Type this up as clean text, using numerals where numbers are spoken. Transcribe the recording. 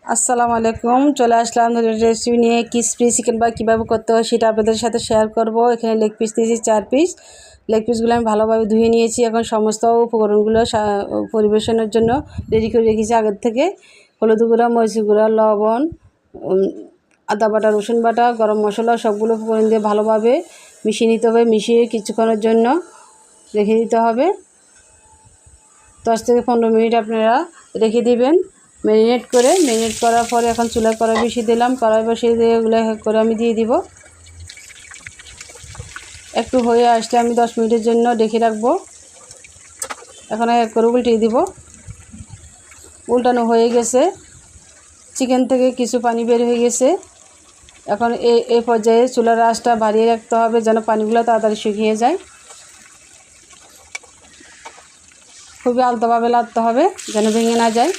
আসসালামু আলাইকুম। চলে আসলাম রেসিপি নিয়ে। ক্রিসপি চিকেন বা কীভাবে করতে হয় সেটা আপনাদের সাথে শেয়ার করব। এখানে লেগ পিস দিয়েছি 4 পিস। লেগ পিসগুলো আমি ভালোভাবে ধুয়ে নিয়েছি। এখন সমস্ত উপকরণগুলো পরিবেশনের জন্য রেডি করে রেখেছি আগের থেকে। হলুদ গুঁড়া, মরিচ গুঁড়া, লবণ, আদা বাটা, রসুন বাটা, গরম মশলা সবগুলো উপকরণ দিয়ে ভালোভাবে মিশিয়ে নিতে হবে। মিশিয়ে কিছুক্ষণের জন্য রেখে দিতে হবে। 10 থেকে 15 মিনিট আপনারা রেখে দিবেন ম্যারিনেট করার পরে এখন চুলায় কড়াই বসিয়ে দিলাম। কড়াই বসিয়ে দিয়ে এগুলো করে আমি দিয়ে দিব। একটু হয়ে আসলে আমি 10 মিনিটের জন্য ঢেকে রাখবো। এখন এক করে উল্টিয়ে দিব। উল্টানো হয়ে গেছে, চিকেন থেকে কিছু পানি বের হয়ে গেছে। এখন এই পর্যায়ে চুলার আঁচটা বাড়িয়ে রাখতে হবে যেন পানিগুলো তাড়াতাড়ি শুকিয়ে যায়। খুবই আলতোভাবে লাগতে হবে যেন ভেঙে না যায়।